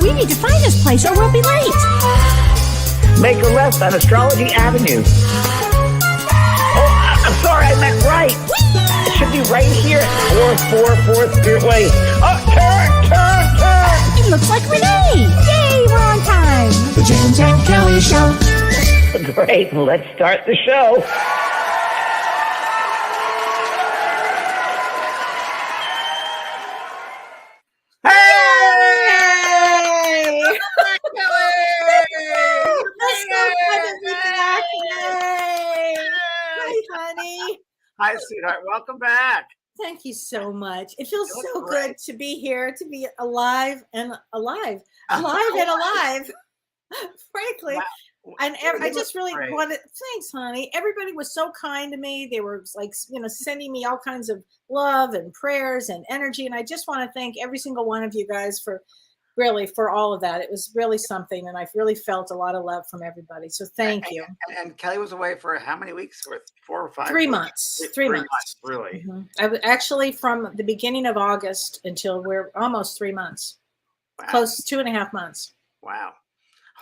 We need to find this place or we'll be late. Make a left on Astrology Avenue. Oh, I'm sorry, I meant right. It should be right here. 444 Spearway. Oh, turn. It looks like Renee. Yay, we're on time. The James and Kellee Show. Great, let's start the show. Hi, sweetheart. Welcome back. Thank you so much. It feels so great. good to be here, to be alive and alive. Frankly. Wow. And I just really great. wanted, thanks, honey. Everybody was so kind to me. They were like, sending me all kinds of love and prayers and energy. And I just want to thank every single one of you guys for all of that. It was really something. And I've really felt a lot of love from everybody. So thank you. And Kellee was away for how many weeks? For 4 or 5? 3 months. 3 months. Really? Mm-hmm. I was actually from the beginning of August until we're almost 3 months. Wow. Close to 2.5 months. Wow.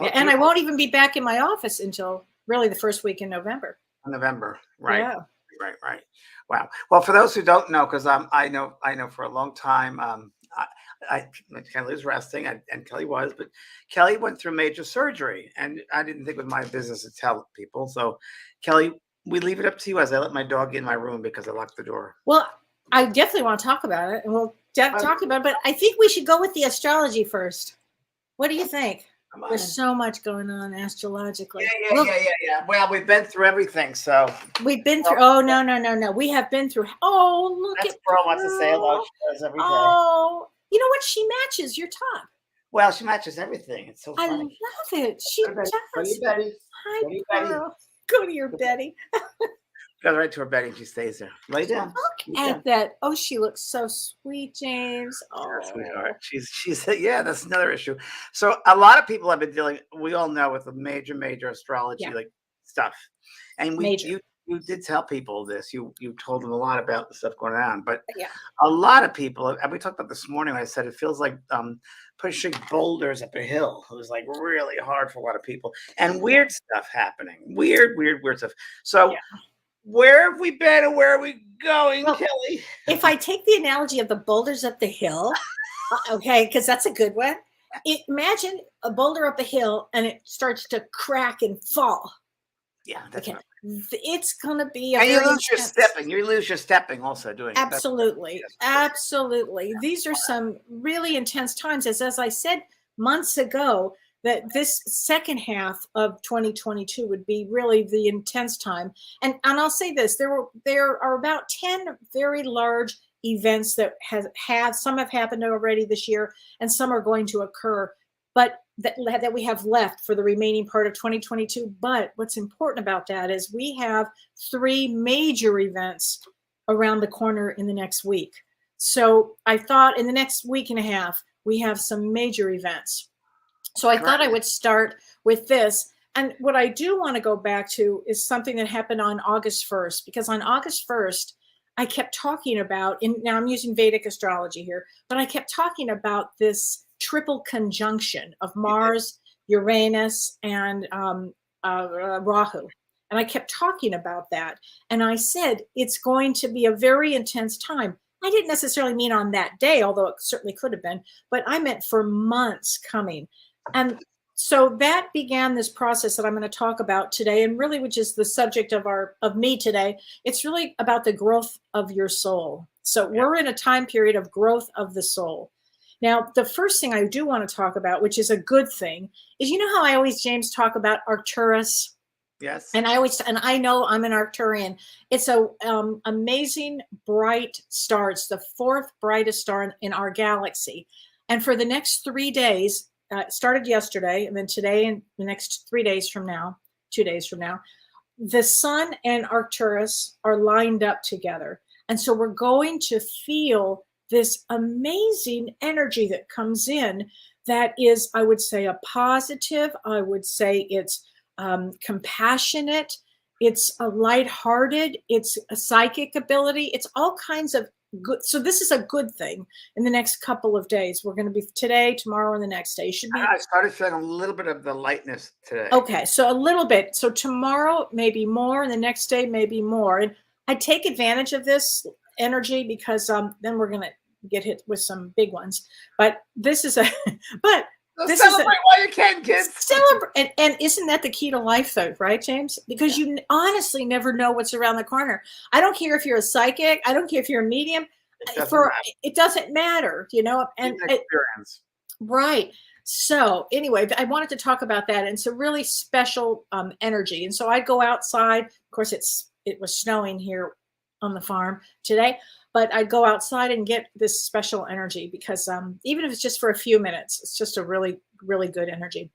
Yeah, and I won't even be back in my office until really the first week in November. November, right? Yeah. Right. Wow. Well, for those who don't know, because I know for a long time, Kellee was resting, and Kellee was, but Kellee went through major surgery, and I didn't think it was my business to tell people. So, Kellee, we leave it up to you as I let my dog in my room because I locked the door. Well, I definitely want to talk about it, and we'll talk about it, but I think we should go with the astrology first. What do you think? There's so much going on astrologically. Yeah. Well, we've been through everything, so we've been through. Oh no! We have been through. Oh, look That's at girl wants to say hello. She does every day. Oh, you know what? She matches your top. Well, she matches everything. It's so funny. I love it. She does. Go to your Betty. Hi, Go to your Betty. girl. Go to your Betty. Goes right to her Betty and she stays there. Lay down. Look at that. Oh, she looks so sweet, James. Oh, sweetheart. She's yeah, that's another issue. So a lot of people have been dealing, we all know, with the major astrology like stuff. And you did tell people this. You told them a lot about the stuff going on. But a lot of people, and we talked about this morning, I said it feels like pushing boulders up a hill. It was like really hard for a lot of people. And weird stuff happening. Weird stuff. So where have we been and where are we going, Kellee? If I take the analogy of the boulders up the hill, okay, because that's a good one. Imagine a boulder up a hill and it starts to crack and fall. Yeah, that's right. It's going to be and you lose your stepping. You lose your stepping also doing it. Absolutely. These are some really intense times. As I said months ago, that this second half of 2022 would be really the intense time. And I'll say this, there are about 10 very large events that some have happened already this year and some are going to occur, but that we have left for the remaining part of 2022. But what's important about that is we have 3 major events around the corner in the next week. So I thought in the next week and a half, we have some major events. So I thought I would start with this. And what I do want to go back to is something that happened on August 1st, because on August 1st, I kept talking about, and now I'm using Vedic astrology here, but I kept talking about this triple conjunction of Mars, Uranus, and Rahu. And I kept talking about that. And I said, it's going to be a very intense time. I didn't necessarily mean on that day, although it certainly could have been, but I meant for months coming. And so that began this process that I'm going to talk about today, and really, which is the subject of me today. It's really about the growth of your soul. So we're in a time period of growth of the soul. Now, the first thing I do want to talk about, which is a good thing, is how I always, James, talk about Arcturus. Yes. And I know I'm an Arcturian. It's a amazing, bright star. It's the 4th brightest star in our galaxy. And for the next 3 days, it started yesterday, and then today and the next 3 days from now, 2 days from now, the sun and Arcturus are lined up together. And so we're going to feel this amazing energy that comes in that is, I would say, a positive. I would say it's compassionate. It's a lighthearted. It's a psychic ability. It's all kinds of good. So this is a good thing in the next couple of days. We're going to be today, tomorrow, and the next day. Should be. I started feeling a little bit of the lightness today. Okay, so a little bit. So tomorrow maybe more, and the next day maybe more. And I take advantage of this energy because then we're going to get hit with some big ones. But this is a but. So This celebrate while you can, kids. Celebrate, and isn't that the key to life, though, right, James? Because you honestly never know what's around the corner. I don't care if you're a psychic. I don't care if you're a medium. It doesn't matter, you know. And experience, right. So anyway, I wanted to talk about that. And it's a really special energy. And so I go outside. Of course, it was snowing here on the farm today. But I go outside and get this special energy because even if it's just for a few minutes, it's just a really, really good energy.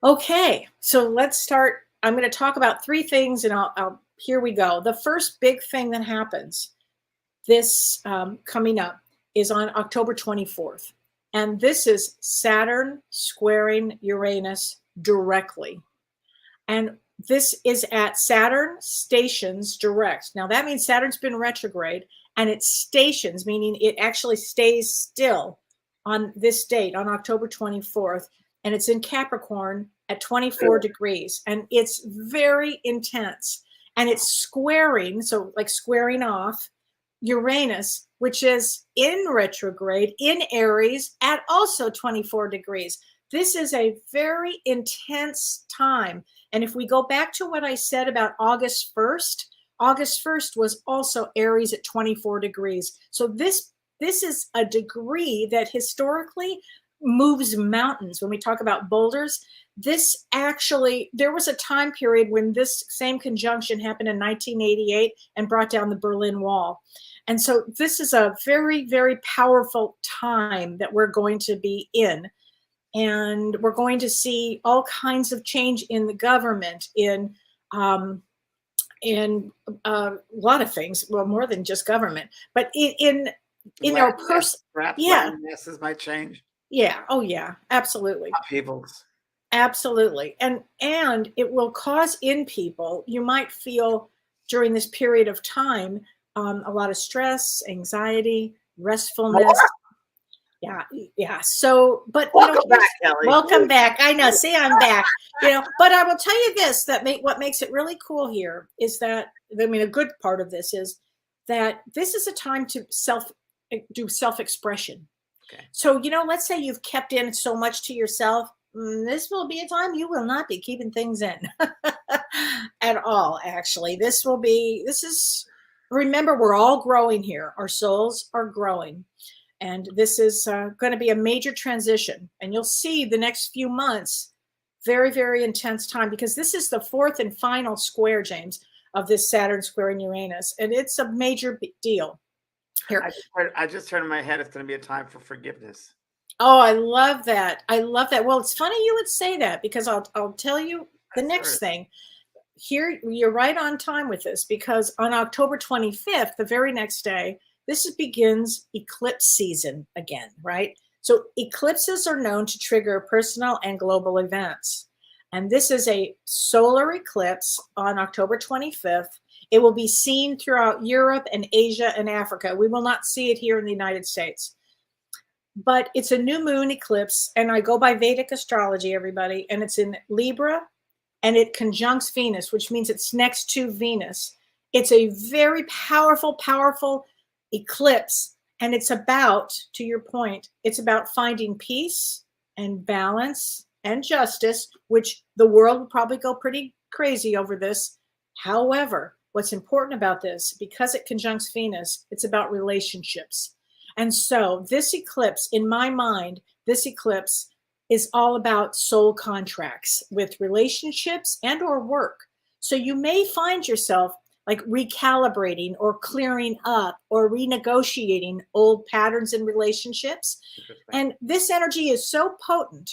Okay, so let's start. I'm going to talk about 3 things, and here we go. The first big thing that happens this coming up is on October 24th. And this is Saturn squaring Uranus directly. And this is at Saturn stations direct. Now that means Saturn's been retrograde. And it stations, meaning it actually stays still on this date, on October 24th. And it's in Capricorn at 24 degrees. And it's very intense. And it's squaring, so like squaring off Uranus, which is in retrograde in Aries at also 24 degrees. This is a very intense time. And if we go back to what I said about August 1st, August 1st was also Aries at 24 degrees. So this is a degree that historically moves mountains. When we talk about boulders, this actually, there was a time period when this same conjunction happened in 1988 and brought down the Berlin Wall. And so this is a very, very powerful time that we're going to be in. And we're going to see all kinds of change in the government, in a lot of things, well, more than just government, but in our person, yeah, this might change. Yeah. Oh, yeah. Absolutely. People's. Absolutely, and it will cause in people. You might feel during this period of time a lot of stress, anxiety, restfulness. Yeah. So, but welcome back, Kellee. Welcome back. I know. See, I'm back. But I will tell you this: what makes it really cool here is that a good part of this is that this is a time to do self-expression. Okay. So let's say you've kept in so much to yourself. This will be a time you will not be keeping things in at all. Actually, remember, we're all growing here. Our souls are growing. And this is going to be a major transition. And you'll see the next few months, very, very intense time, because this is the 4th and final square, James, of this Saturn squaring Uranus. And it's a major deal. Here. I just turned in my head. It's going to be a time for forgiveness. Oh, I love that. I love that. Well, it's funny you would say that, because I'll tell you the next thing. Here, you're right on time with this, because on October 25th, the very next day, this begins eclipse season again, right? So eclipses are known to trigger personal and global events. And this is a solar eclipse on October 25th. It will be seen throughout Europe and Asia and Africa. We will not see it here in the United States. But it's a new moon eclipse, and I go by Vedic astrology, everybody, and it's in Libra, and it conjuncts Venus, which means it's next to Venus. It's a very powerful, powerful eclipse, and it's about, to your point, it's about finding peace and balance and justice, which the world will probably go pretty crazy over this. However, what's important about this, because it conjuncts Venus, it's about relationships. And so this eclipse, in my mind, this eclipse is all about soul contracts with relationships and or work. So you may find yourself like recalibrating or clearing up or renegotiating old patterns in relationships. And this energy is so potent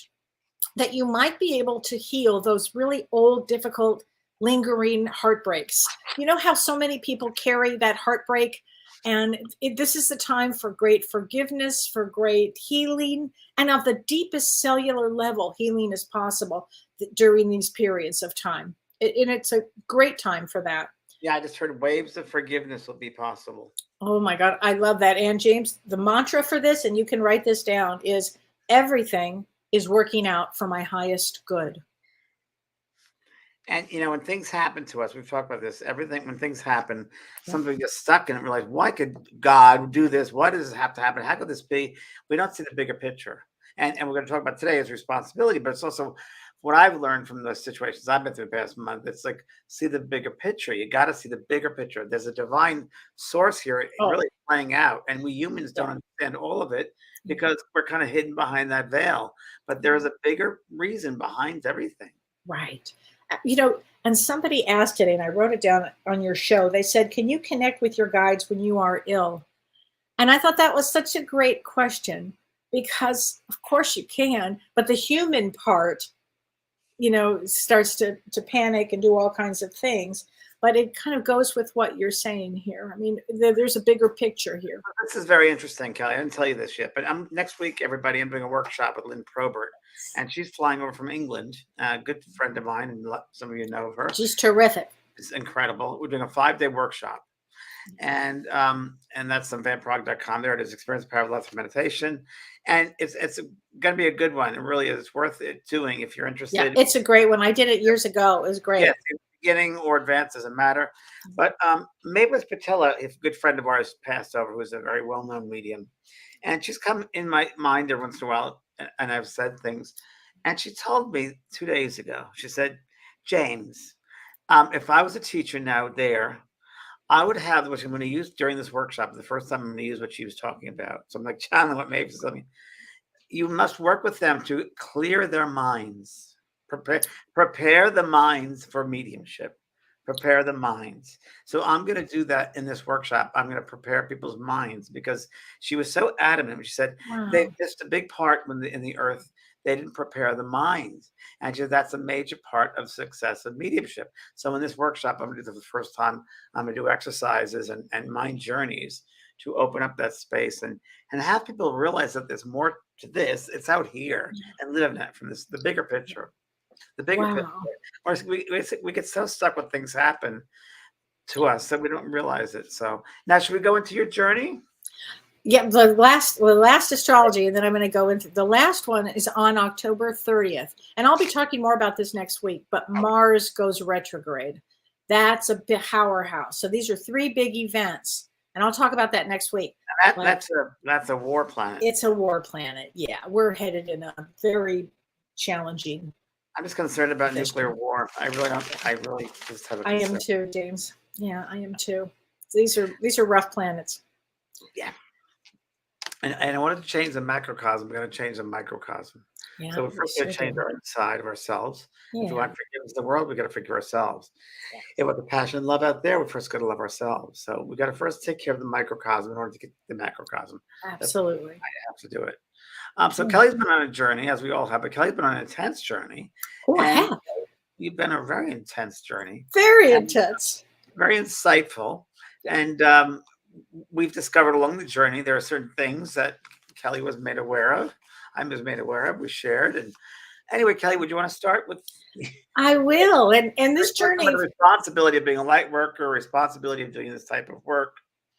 that you might be able to heal those really old, difficult, lingering heartbreaks. You know how so many people carry that heartbreak? And this is the time for great forgiveness, for great healing, and of the deepest cellular level, healing is possible during these periods of time. And it's a great time for that. Yeah, I just heard waves of forgiveness will be possible. Oh my God, I love that. And James, the mantra for this, and you can write this down, is everything is working out for my highest good. And when things happen to us, we've talked about this. Everything when things happen, somebody gets stuck in it. We're like, why could God do this? Why does this have to happen? How could this be? We don't see the bigger picture. And we're going to talk about today is responsibility, but it's also what I've learned from the situations I've been through the past month. It's like see the bigger picture. You got to see the bigger picture. There's a divine source here, really playing out, and we humans don't understand all of it because we're kind of hidden behind that veil. But there is a bigger reason behind everything. Right. And somebody asked today, and I wrote it down on your show. They said, can you connect with your guides when you are ill? And I thought that was such a great question because, of course, you can, but the human part, starts to panic and do all kinds of things. But it kind of goes with what you're saying here. I mean, there's a bigger picture here. This is very interesting, Kelly. I didn't tell you this yet, but next week, everybody, I'm doing a workshop with Lynn Probert, and she's flying over from England. A good friend of mine, and some of you know her. She's terrific. It's incredible. We're doing a 5-day workshop, and that's on vanprog.com. There it is, Experience the Power of Love through Meditation, and it's going to be a good one. It really is worth it doing if you're interested. Yeah, it's a great one. I did it years ago. It was great. Yeah, beginning or advanced doesn't matter. But Mavis Patella, a good friend of ours, passed over, who's a very well-known medium, and she's come in my mind every once in a while, and I've said things, and she told me 2 days ago. She said, James, if I was a teacher now there, I would have, which I'm going to use during this workshop, the first time I'm going to use what she was talking about. So I'm like, John, what Mavis is telling me, you must work with them to clear their minds. Prepare the minds for mediumship. Prepare the minds. So I'm going to do that in this workshop. I'm going to prepare people's minds because she was so adamant. She said they missed a big part in the earth. They didn't prepare the minds. And she said that's a major part of success of mediumship. So in this workshop, I'm going to do for the first time, I'm going to do exercises and mind journeys to open up that space and have people realize that there's more to this. It's out here and live in that from the bigger picture. The bigger picture. We get so stuck when things happen to us that we don't realize it. So now, should we go into your journey? Yeah, the last astrology, and then I'm going to go into the last one is on October 30th, and I'll be talking more about this next week. But Mars goes retrograde. That's a powerhouse. So these are 3 big events, and I'll talk about that next week. That's a war planet. It's a war planet. Yeah, we're headed in a very challenging. I'm just concerned about nuclear war. I really just have a concern. I am too, James. Yeah, I am too. These are rough planets. Yeah. And I wanted to change the macrocosm. We're going to change the microcosm. Yeah, so we're first going to change our inside of ourselves. Yeah. If we want to forgive the world, we got to forgive ourselves. Yeah. If we want the passion and love out there, we first got to love ourselves. So we got to first take care of the microcosm in order to get the macrocosm. Absolutely. I have to do it. So Kelly's been on a journey, as we all have, but Kelly's been on an intense journey. Oh, I have. You've been on a very intense journey. Very intense. Very insightful. And we've discovered along the journey, there are certain things that Kelly was made aware of. I was made aware of. We shared. And anyway, Kelly, would you want to start with? I will. And this journey. The responsibility of being a light worker, responsibility of doing this type of work.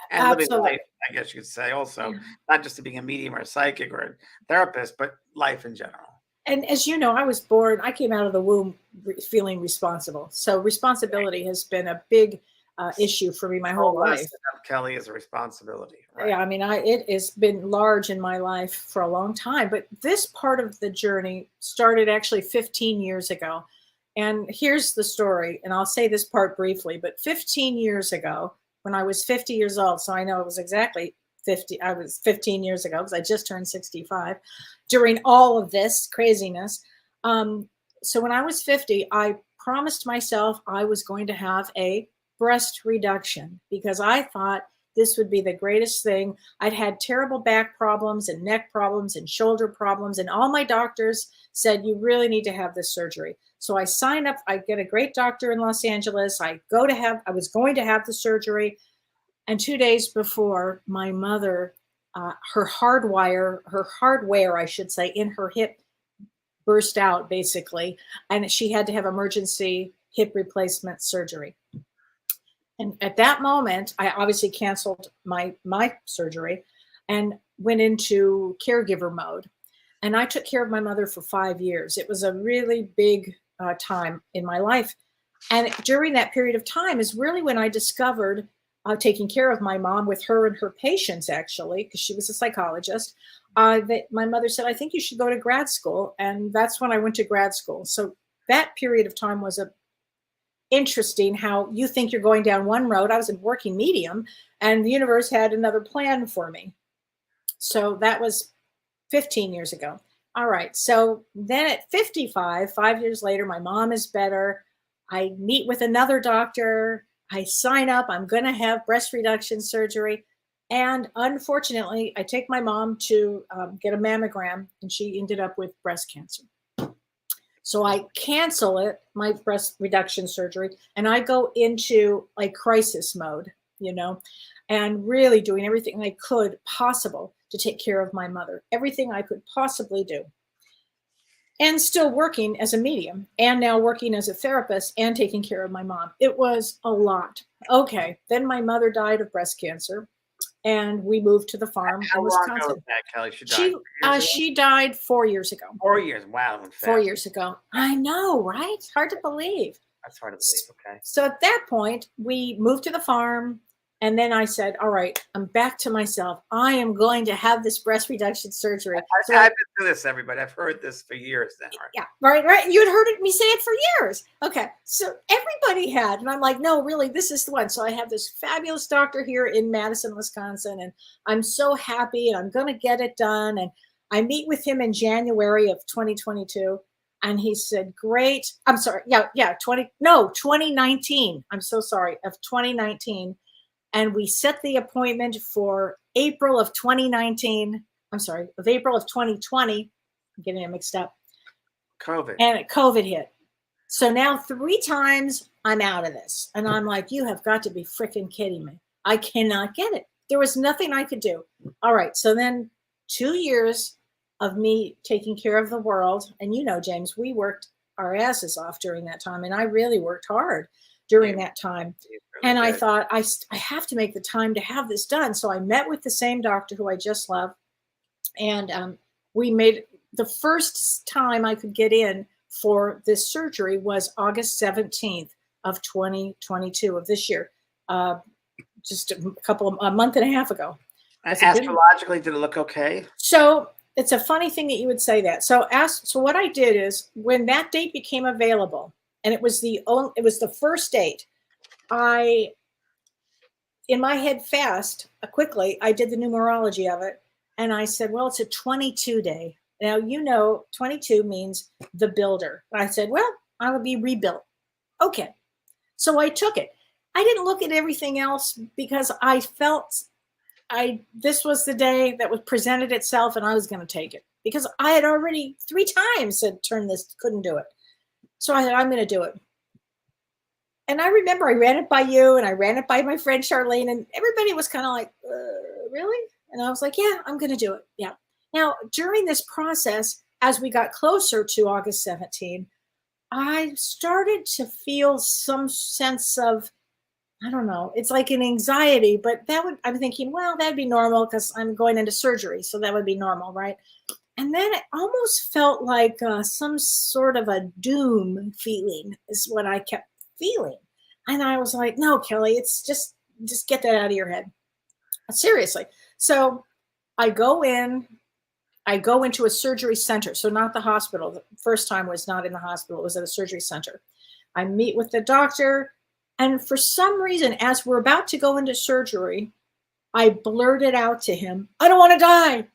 And living life, I guess you could say also, not just to being a medium or a psychic or a therapist, but life in general. And as you know, I came out of the womb feeling responsible. So responsibility has been a big issue for me my whole life. Kelly is a responsibility. Right? Yeah, I mean, it has been large in my life for a long time. But this part of the journey started actually 15 years ago. And here's the story. And I'll say this part briefly, but 15 years ago, when I was 50 years old, so I know it was exactly 50. I was 15 years ago because I just turned 65 during all of this craziness. So when I was 50, I promised myself I was going to have a breast reduction because I thought this would be the greatest thing. I'd had terrible back problems and neck problems and shoulder problems, and all my doctors said, you really need to have this surgery. So I signed up. I get a great doctor in Los Angeles. I was going to have the surgery. And 2 days before, my mother, her hardware, I should say, in her hip burst out basically. And she had to have emergency hip replacement surgery. And at that moment, I obviously canceled my surgery and went into caregiver mode. And I took care of my mother for 5 years. It was a really big time in my life. And during that period of time is really when I discovered taking care of my mom with her and her patients, actually, because she was a psychologist, that my mother said, I think you should go to grad school. And that's when I went to grad school. So that period of time was interesting, how you think you're going down one road. I was a working medium, and the universe had another plan for me. So that was 15 years ago. All right. So then at 55, 5 years later, my mom is better. I meet with another doctor. I sign up. I'm going to have breast reduction surgery. And unfortunately, I take my mom to get a mammogram, and she ended up with breast cancer. So I cancel it, my breast reduction surgery, and I go into like crisis mode, and really doing everything I could possible to take care of my mother, everything I could possibly do. And still working as a medium, and now working as a therapist and taking care of my mom. It was a lot. Okay. Then my mother died of breast cancer, and we moved to the farm How in long Wisconsin. ago was that, Kellee? She died 4 years ago. 4 years. Wow. 4 years ago. I know, right? Hard to believe. That's hard to believe. Okay. So at that point, we moved to the farm. And then I said, all right, I'm back to myself. I am going to have this breast reduction surgery. I've been through this, everybody. I've heard this for years now. Yeah, right. You'd heard me say it for years. Okay, so everybody had. And I'm like, no, really, this is the one. So I have this fabulous doctor here in Madison, Wisconsin. And I'm so happy. And I'm going to get it done. And I meet with him in January of 2022. And he said, great. I'm sorry. Yeah, 2019. I'm so sorry. Of 2019. And we set the appointment for April of 2019. I'm sorry, of April of 2020. I'm getting it mixed up. COVID. And COVID hit. So now 3 times I'm out of this. And I'm like, you have got to be freaking kidding me. I cannot get it. There was nothing I could do. All right. So then 2 years of me taking care of the world. And James, we worked our asses off during that time. And I really worked hard during that time. And I thought, I have to make the time to have this done. So I met with the same doctor who I just love. And we made the first time I could get in for this surgery was August 17th of 2022 of this year, just a month and a half ago. Astrologically, did it look okay? So it's a funny thing that you would say that. So what I did is when that date became available, and it was the first date, in my head fast, quickly, I did the numerology of it. And I said, well, it's a 22 day. Now, 22 means the builder. I said, well, I will be rebuilt. Okay. So I took it. I didn't look at everything else because I felt this was the day that was presented itself, and I was going to take it because I had already 3 times said, turn this, couldn't do it. So I said, I'm going to do it. And I remember I ran it by you, and I ran it by my friend Charlene, and everybody was kind of like, really? And I was like, yeah, I'm going to do it. Yeah. Now, during this process, as we got closer to August 17, I started to feel some sense of, I don't know, it's like an anxiety, but I'm thinking, well, that'd be normal because I'm going into surgery. So that would be normal, right? And then it almost felt like some sort of a doom feeling is what I kept feeling. And I was like, no, Kellee, it's just get that out of your head. Seriously. So I go into a surgery center. So not the hospital. The first time was not in the hospital. It was at a surgery center. I meet with the doctor. And for some reason, as we're about to go into surgery, I blurted out to him, I don't want to die.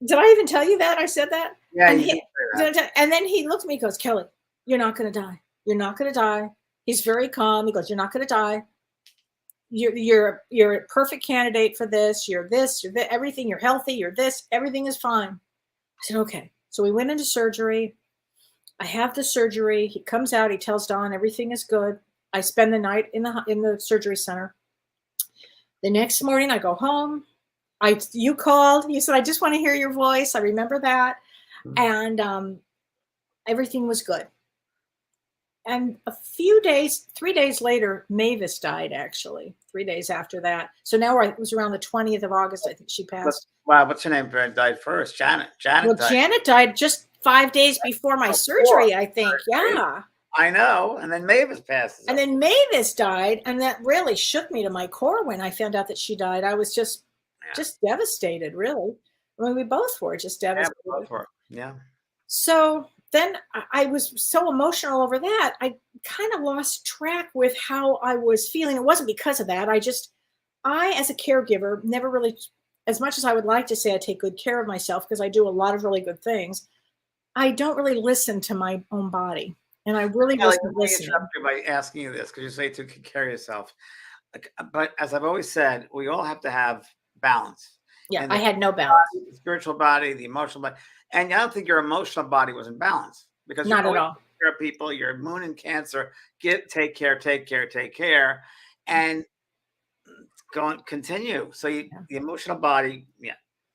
Did I even tell you that? I said that? Yeah. And then he looked at me and goes, Kellee, you're not going to die. You're not going to die. He's very calm. He goes, you're not going to die. You're a perfect candidate for this. You're this, you're that, everything. You're healthy. You're this. Everything is fine. I said, okay. So we went into surgery. I have the surgery. He comes out. He tells Dawn everything is good. I spend the night in the surgery center. The next morning, I go home. You called. You said, I just want to hear your voice. I remember that. And everything was good. and a few days, 3 days later, Mavis died, actually, 3 days after that. So now it was around the 20th of August, I think she passed. Wow, what's her name? Died first. Janet. Well, Died. Janet died just 5 days before my surgery, I think. Yeah. I know. And then Mavis passes. And then Mavis died, and that really shook me to my core when I found out that she died. I was just devastated, really. I mean, we both were just devastated. Yeah, we both were. Yeah. So then I was so emotional over that, I kind of lost track with how I was feeling. It wasn't because of that. I, as a caregiver, never really, as much as I would like to say I take good care of myself, because I do a lot of really good things, I don't really listen to my own body. And I really wasn't listening. By asking you this, because you say to take care of yourself. But as I've always said, we all have to have balance. Yeah, I had no balance. The spiritual body, the emotional body. And I don't think your emotional body was in balance, because not at all. Care of people, your moon in Cancer, take care, and continue. So the emotional body,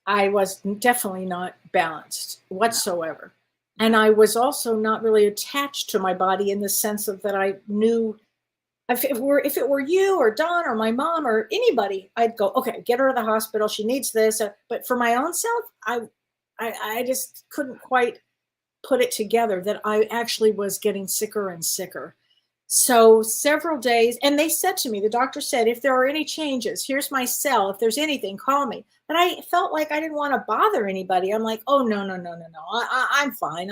I was definitely not balanced whatsoever. And I was also not really attached to my body in the sense of that I knew if it were you or Don or my mom or anybody, I'd go, okay, get her to the hospital. She needs this. But for my own self, I just couldn't quite put it together that I actually was getting sicker and sicker. So several days, and they said to me, the doctor said, if there are any changes, here's my cell. If there's anything, call me. But I felt like I didn't want to bother anybody. I'm like, oh, no. I'm fine.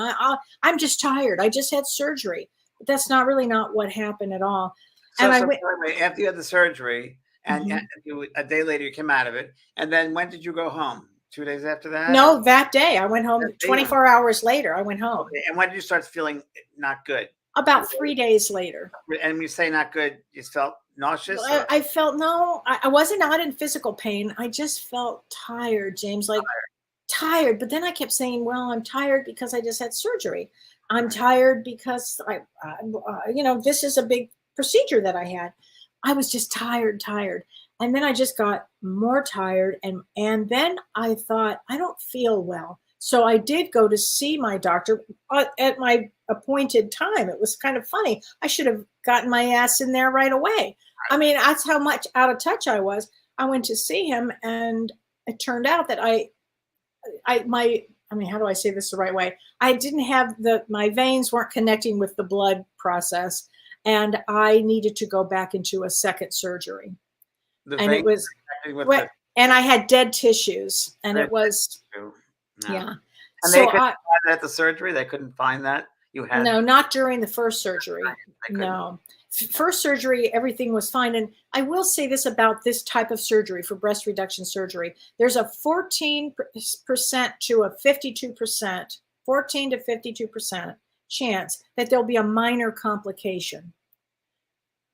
I'm just tired. I just had surgery. But that's not what happened at all. So, and after you had the surgery, and a day later you came out of it, and then when did you go home? 2 days after that? No, that day. I went home 24 hours later. I went home. Okay. And when did you start feeling not good? About 3 days later. And when you say not good, you felt nauseous? I felt, I wasn't not in physical pain. I just felt tired, James, tired. But then I kept saying, well, I'm tired because I just had surgery. I'm tired because this is a big procedure that I had. I was just tired. And then I just got more tired. And then I thought, I don't feel well. So I did go to see my doctor at my appointed time. It was kind of funny. I should have gotten my ass in there right away. I mean, that's how much out of touch I was. I went to see him, and it turned out that how do I say this the right way? I didn't have my veins weren't connecting with the blood process, and I needed to go back into a second surgery. And it was, and I had dead tissues, and it was, yeah. And they couldn't find that at the surgery? They couldn't find that? You had? No, not during the first surgery. No. First surgery, everything was fine. And I will say this about this type of surgery, for breast reduction surgery. There's a 14% to a 52%, 14 to 52% chance that there'll be a minor complication.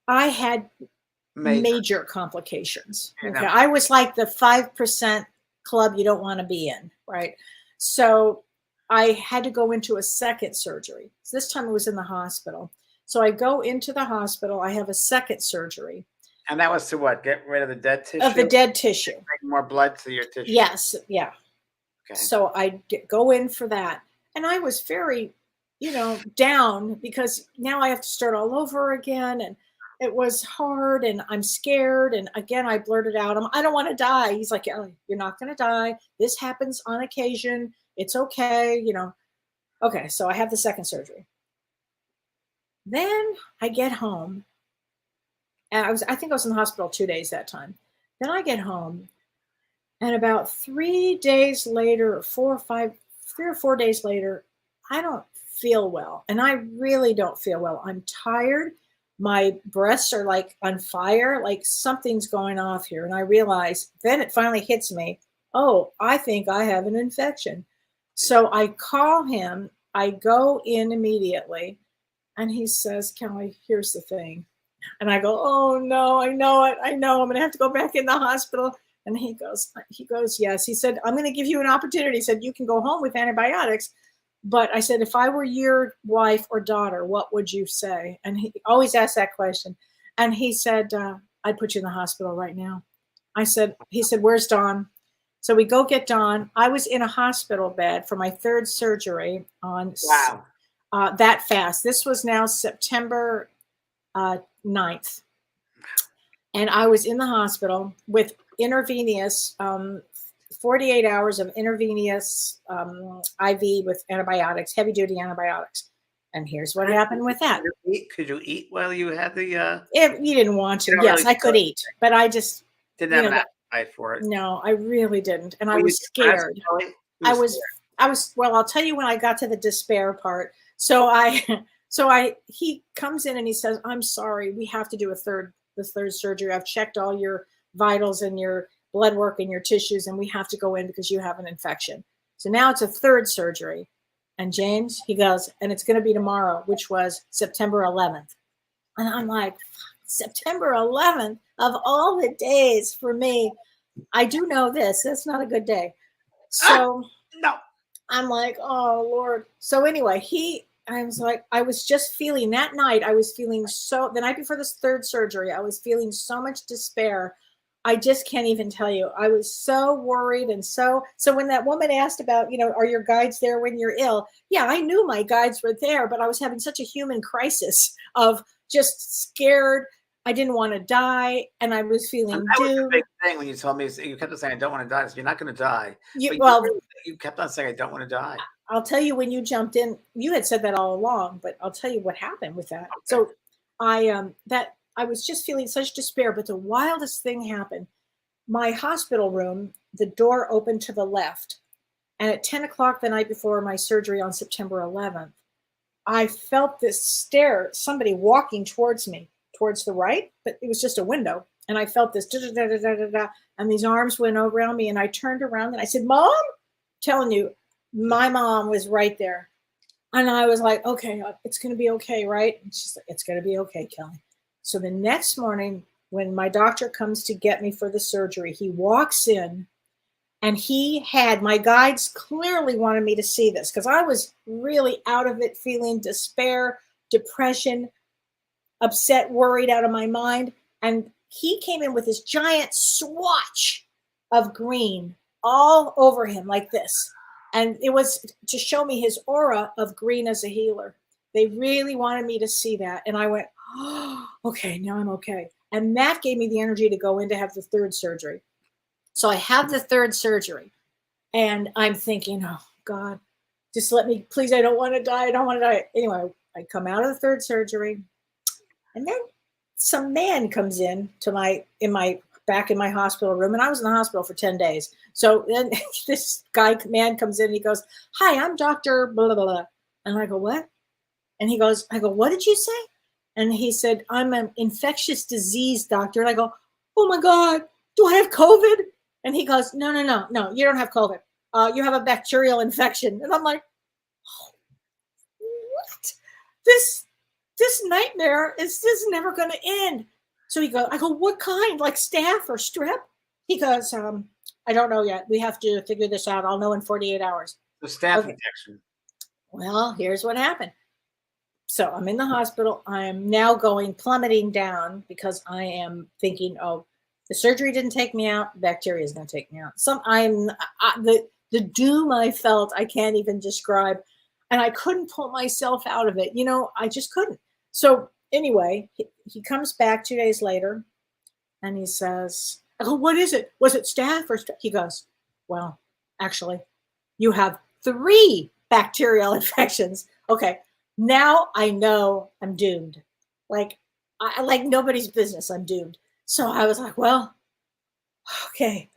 I had major complications. Okay. I was like the 5% club you don't want to be in, right? So I had to go into a second surgery. So this time it was in the hospital. So I go into the hospital. I have a second surgery. And that was to what? Get rid of the dead tissue? Of the dead tissue. Bring more blood to your tissue? Yes. Yeah. Okay. So I go in for that. And I was very, down, because now I have to start all over again. And it was hard, and I'm scared. And again, I blurted out, I don't want to die. He's like, oh, you're not going to die. This happens on occasion. It's okay. Okay. So I have the second surgery. Then I get home, and I think I was in the hospital 2 days that time. Then I get home, and about 3 days later, 3 or 4 days later, I don't feel well. And I really don't feel well. I'm tired. My breasts are like on fire, like something's going off here. And I realize, then it finally hits me, oh, I think I have an infection. So I call him, I go in immediately, and he says, Kellee, here's the thing. And I go, oh no, I know it. I'm going to have to go back in the hospital. And he goes, yes. He said, I'm going to give you an opportunity. He said, you can go home with antibiotics. But I said, if I were your wife or daughter, what would you say? And he always asked that question. And he said, I'd put you in the hospital right now. He said, where's Dawn? So we go get Dawn. I was in a hospital bed for my third surgery on that fast. This was now September 9th. And I was in the hospital with intravenous, 48 hours of intravenous IV with antibiotics, heavy duty antibiotics. And here's what happened with that. Could you eat while you had the? If you didn't want to, yes, I could eat, but I just didn't have an appetite for it. No, I really didn't, and I was scared. I was. Well, I'll tell you when I got to the despair part. So he comes in and he says, "I'm sorry, we have to do the third surgery. I've checked all your vitals and your blood work and your tissues, and we have to go in because you have an infection." So now it's a third surgery. And James, he goes, and it's going to be tomorrow, which was September 11th. And I'm like, September 11th of all the days for me. I do know this. That's not a good day. So no, I'm like, oh Lord. So anyway, I was just feeling that night. I was feeling the night before this third surgery, I was feeling so much despair. I just can't even tell you. I was so worried. And so when that woman asked about, are your guides there when you're ill? Yeah, I knew my guides were there, but I was having such a human crisis of just scared. I didn't want to die. And I was feeling doomed. That was the big thing when you told me, you kept on saying, I don't want to die. So you're not going to die. You kept on saying, I don't want to die. I'll tell you when you jumped in, you had said that all along, but I'll tell you what happened with that. Okay. So I was just feeling such despair, but the wildest thing happened. My hospital room, the door opened to the left. And at 10 o'clock the night before my surgery on September 11th, I felt this stare, somebody walking towards me, towards the right, but it was just a window. And I felt this, and these arms went around me, and I turned around and I said, Mom? I'm telling you, my mom was right there. And I was like, okay, it's going to be okay, right? And she's like, it's going to be okay, Kellee. So the next morning, when my doctor comes to get me for the surgery, he walks in, and my guides clearly wanted me to see this because I was really out of it, feeling despair, depression, upset, worried, out of my mind. And he came in with this giant swatch of green all over him like this. And it was to show me his aura of green as a healer. They really wanted me to see that. And I went, oh, okay, now I'm okay. And that gave me the energy to go in to have the third surgery. So I have the third surgery, and I'm thinking, oh God, just let me, please, I don't want to die. I don't want to die. Anyway, I come out of the third surgery, and then some man comes in back in my hospital room, and I was in the hospital for 10 days. So then this man comes in, and he goes, hi, I'm Dr. blah, blah, blah. And I go, what? And I go, what did you say? And he said, I'm an infectious disease doctor. And I go, oh my God, do I have COVID? And he goes, no, you don't have COVID. You have a bacterial infection. And I'm like, oh, what? This nightmare is never going to end. So I go, what kind? Like staph or strep? He goes, I don't know yet. We have to figure this out. I'll know in 48 hours. The staph infection. Well, here's what happened. So I'm in the hospital. I am now plummeting down because I am thinking, oh, the surgery didn't take me out. Bacteria is going to take me out. The doom I felt, I can't even describe. And I couldn't pull myself out of it. I just couldn't. So anyway, he comes back 2 days later, and he says, I go, what is it? Was it staph or strep? He goes, well, actually, you have 3 bacterial infections. Okay. Now I know I'm doomed. Like nobody's business. I'm doomed. So I was like, well, okay.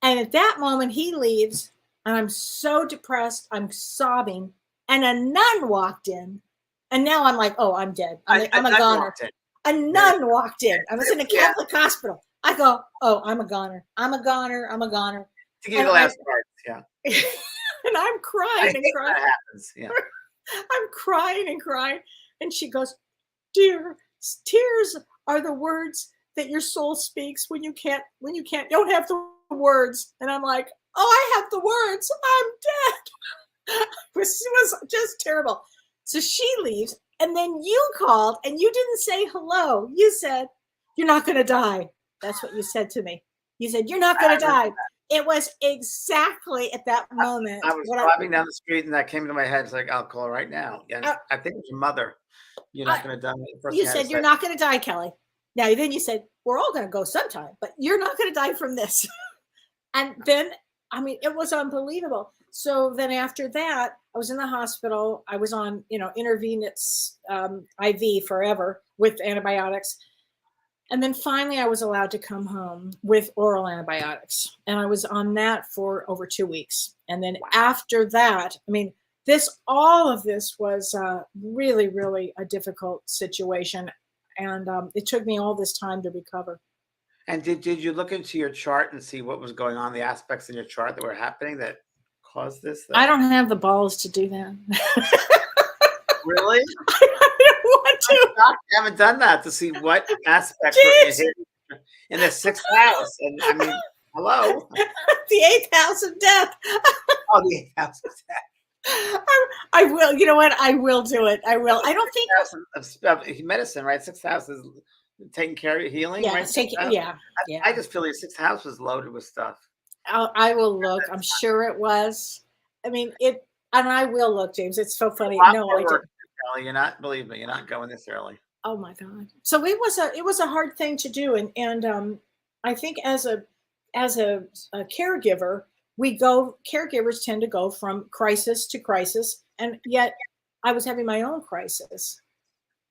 And at that moment he leaves, and I'm so depressed. I'm sobbing, and a nun walked in, and now I'm like, oh, I'm dead. I'm a goner. A nun walked in. I was in a Catholic hospital. I go, oh, I'm a goner. I'm a goner. I'm a goner. To give you the last part, yeah. And I'm crying and crying. That happens, yeah. I'm crying and crying. And she goes, dear, tears are the words that your soul speaks when you don't have the words. And I'm like, oh, I have the words. I'm dead. It was just terrible. So she leaves. And then you called, and you didn't say hello. You said, you're not going to die. That's what you said to me. You said, you're not going to die. It was exactly at that moment. I was driving down the street and that came into my head. It's like, I'll call her right now. Yeah, I think it was your mother. You're not going to die. You said you're not going to die, Kellee. Now, then you said, we're all going to go sometime, but you're not going to die from this. And then, I mean, it was unbelievable. So then after that, I was in the hospital. I was on, intravenous IV forever with antibiotics. And then finally I was allowed to come home with oral antibiotics. And I was on that for over 2 weeks. And then after that, I mean, all of this was really, really a difficult situation. And it took me all this time to recover. And did you look into your chart and see what was going on, the aspects in your chart that were happening that caused this? I don't have the balls to do that. Really? I don't want to. I haven't done that to see what aspects were in the sixth house. And I mean, hello. The eighth house of death. Oh, the eighth house of death. I will. You know what? I will do it. I will. I don't think of medicine, right? Sixth house is taking care of healing. Yeah, right? yeah. I just feel your sixth house was loaded with stuff. I will look. I'm sure it was. I mean, and I will look, James. It's so funny. No, I didn't. You're not. Believe me, you're not going this early. Oh my God! So it was a hard thing to do, and I think as a caregiver, caregivers tend to go from crisis to crisis, and yet I was having my own crisis,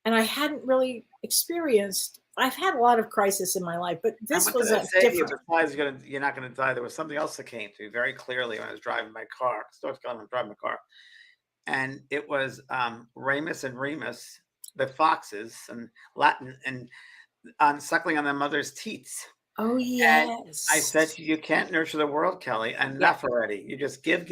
and I hadn't really experienced. I've had a lot of crisis in my life, but this was a different. Besides, you're not going to die. There was something else that came to me very clearly when I was driving my car. And it was Ramus and Remus, the foxes, and Latin, and suckling on their mother's teats. Oh yes. And I said to you, you can't nurture the world, Kellee. Enough already. You just give,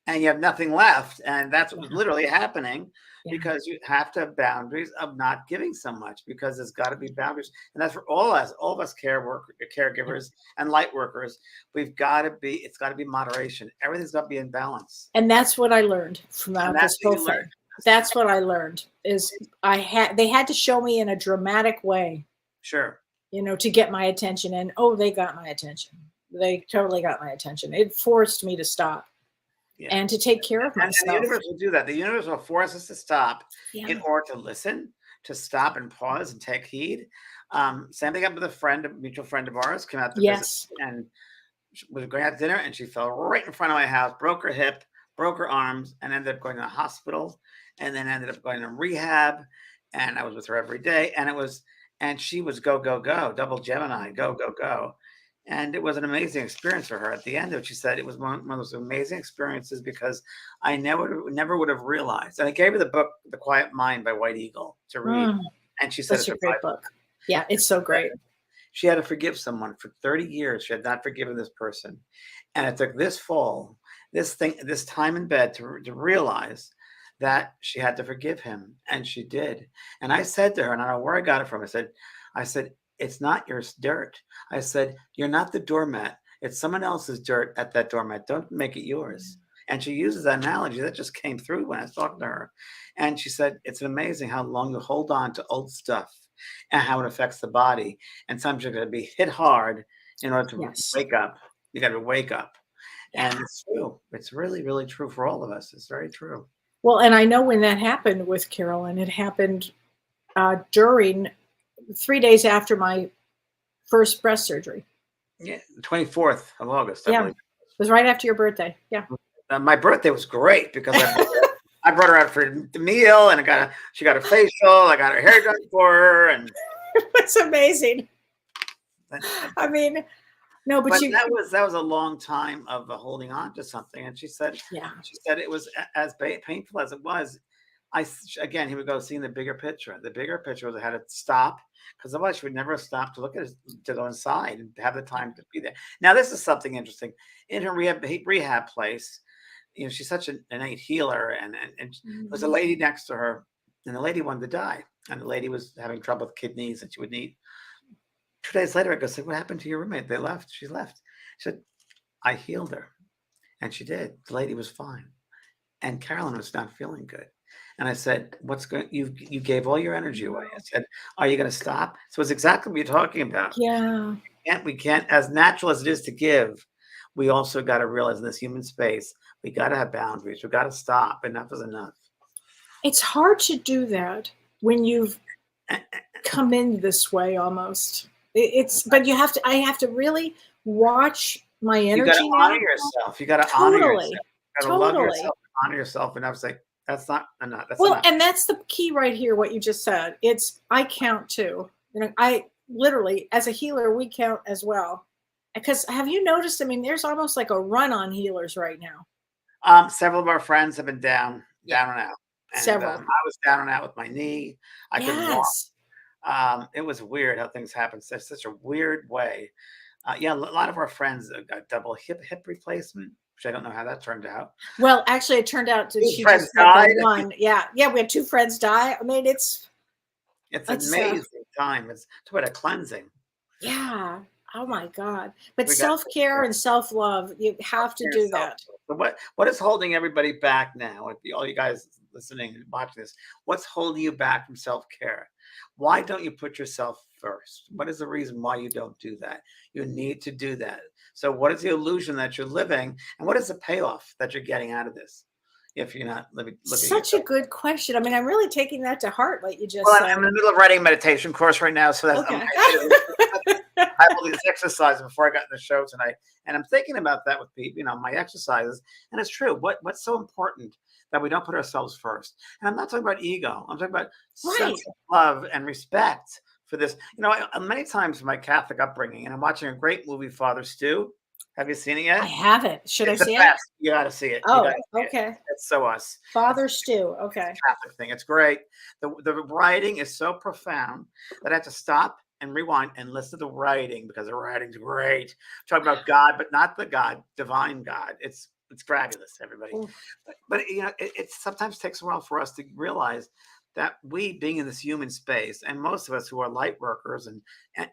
and you have nothing left. And that's what's literally happening. Because you have to have boundaries of not giving so much, because there's got to be boundaries. And that's for all of us caregivers and light workers. It's got to be moderation. Everything's got to be in balance. And that's what I learned from this whole thing. That's what I learned is they had to show me in a dramatic way. Sure. To get my attention. And they got my attention. They totally got my attention. It forced me to stop. Yeah. And to take care of myself. And the universe will do that. The universe will force us to stop in order to listen, to stop and pause and take heed. Same thing happened with a mutual friend of ours, came out to visit, and she was going out to dinner, and she fell right in front of my house, broke her hip, broke her arms, and ended up going to the hospital, and then ended up going to rehab. And I was with her every day, and she was go, go, go, double Gemini, go, go, go. And it was an amazing experience for her. At the end of it, she said it was one of those amazing experiences because I never would have realized. And I gave her the book, The Quiet Mind by White Eagle, to read. And she said it's a great book. Yeah, it's so great. She had to forgive someone for 30 years. She had not forgiven this person. And it took this time in bed to realize that she had to forgive him. And she did. And I said to her, and I don't know where I got it from, I said, it's not your dirt. I said, you're not the doormat. It's someone else's dirt at that doormat. Don't make it yours. And she uses that analogy. That just came through when I was talking to her. And she said, it's amazing how long you hold on to old stuff and how it affects the body. And sometimes you're going to be hit hard in order to wake up. You got to wake up. And it's true. It's really, really true for all of us. It's very true. Well, and I know when that happened with Carolyn, it happened during 3 days after my first breast surgery. Yeah, the 24th of August. I believe. It was right after your birthday. Yeah. My birthday was great because I brought her out for the meal, and she got a facial. I got her hair done for her, and it's amazing. I mean, no, but that was a long time of holding on to something. And she said it was as painful as it was. Again, he would go seeing the bigger picture. The bigger picture was I had to stop, because otherwise she would never stop to look at to go inside and have the time to be there. Now, this is something interesting. In her rehab place, she's such an innate healer, and there was a lady next to her, and the lady wanted to die, and the lady was having trouble with kidneys, and she would need. 2 days later, I go, say, what happened to your roommate? They left. She left. She said, I healed her, and she did. The lady was fine, and Carolyn was not feeling good. And I said, what's going? You gave all your energy away. I said, are you going to stop? So it's exactly what you're talking about. Yeah. We can't, as natural as it is to give, we also got to realize in this human space, we got to have boundaries. We got to stop. Enough is enough. It's hard to do that when you've come in this way almost. But you have to, I have to really watch my energy. You got to now. honor yourself. You got to honor yourself. You got to love yourself, honor yourself. And I was like, that's not enough. That's enough. And that's the key right here, what you just said. It's, I count too. You know, I literally, as a healer, we count as well. Because have you noticed, I mean, there's almost like a run on healers right now. Several of our friends have been down and out. And, several. I was down and out with my knee. I couldn't walk. It was weird how things happen. It's such a weird way. Yeah, a lot of our friends got double hip replacement, which I don't know how that turned out. Well, actually, it turned out to two friends died. One. Yeah, we had 2 friends die. I mean, it's an amazing time. It's about a cleansing. Yeah. Oh my God. But self-care and self-love, you have to do that. So what is holding everybody back now? All you guys listening and watching this, what's holding you back from self-care? Why don't you put yourself first? What is the reason why you don't do that? You need to do that. So what is the illusion that you're living? And what is the payoff that you're getting out of this? If you're not living such a good question. I mean, I'm really taking that to heart, what you just said. I'm in the middle of writing a meditation course right now. So that's okay. I have all these exercises before I got in the show tonight. And I'm thinking about that with people, you know, my exercises. And it's true. What's so important that we don't put ourselves first? And I'm not talking about ego. I'm talking about sense of love and respect for this. You know, many times in my Catholic upbringing, and I'm watching a great movie, Father Stew. Have you seen it yet? I haven't. Should I see it? You got to see it. Oh, okay. It's so us. Father Stew. Okay. Catholic thing. It's great. The writing is so profound that I have to stop and rewind and listen to the writing because the writing's great. Talk about God, but not the God, divine God. It's fabulous, everybody. But you know, it sometimes takes a while for us to realize that we, being in this human space, and most of us who are light workers and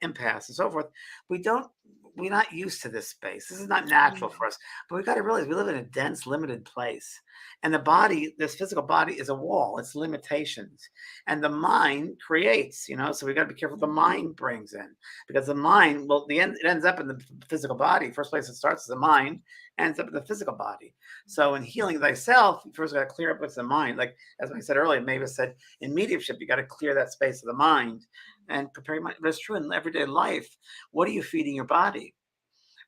empaths and so forth, we're not used to this space. This is not natural for us. But we got to realize we live in a dense, limited place. And the body, this physical body, is a wall. It's limitations. And the mind creates, you know, so we got to be careful what the mind brings in. Because the mind, it ends up in the physical body. First place it starts is the mind, ends up in the physical body. So in healing thyself, you first got to clear up what's the mind. Like, as I said earlier, Mavis said, in mediumship, you got to clear that space of the mind and prepare your mind. But it's true in everyday life. What are you feeding your body?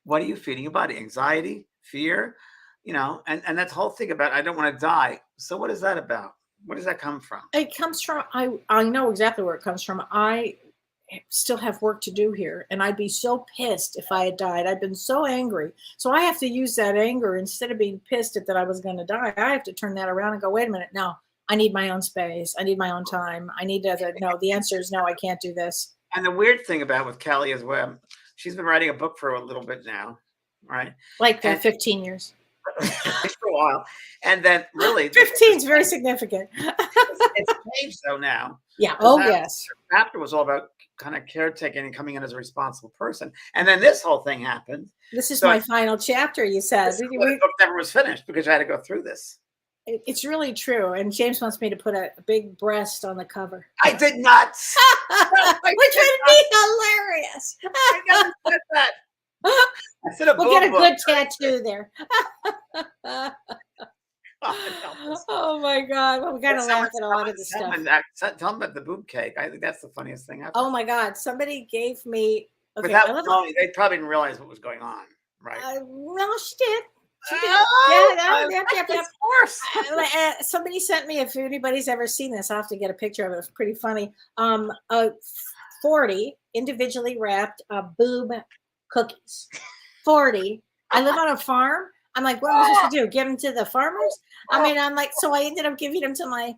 What are you feeding your body? Anxiety, fear, you know, and that whole thing about, I don't want to die. So what is that about? Where does that come from? It comes from, I know exactly where it comes from. I still have work to do here. And I'd be so pissed if I had died. I've been so angry. So I have to use that anger instead of being pissed that I was going to die. I have to turn that around and go, wait a minute. No, I need my own space. I need my own time. I need to, no, the answer is no, I can't do this. And the weird thing about with Kellee as well, she's been writing a book for a little bit now, right? Like 15 years. For a while. And then really 15 is very significant. it's changed though now. Yeah. Oh, yes. Chapter was all about kind of caretaking and coming in as a responsible person. And then this whole thing happened. This is my final chapter, you said. The book never was finished because I had to go through this. It's really true. And James wants me to put a big breast on the cover. I did not. Which would be hilarious. I never said that. I said we'll get a good tattoo there. Oh my God. Well, we got to laugh at a lot of this stuff. Tell them about the boob cake. I think that's the funniest thing ever. Oh my God. Somebody gave me. Okay, they probably didn't realize what was going on, right? Well, she did. Of course. Somebody sent me, if anybody's ever seen this, I'll have to get a picture of it. It's pretty funny. 40 individually wrapped boob cookies. 40. I live on a farm. I'm like, what am I supposed to do? Give them to the farmers? I mean, I'm like, so I ended up giving them to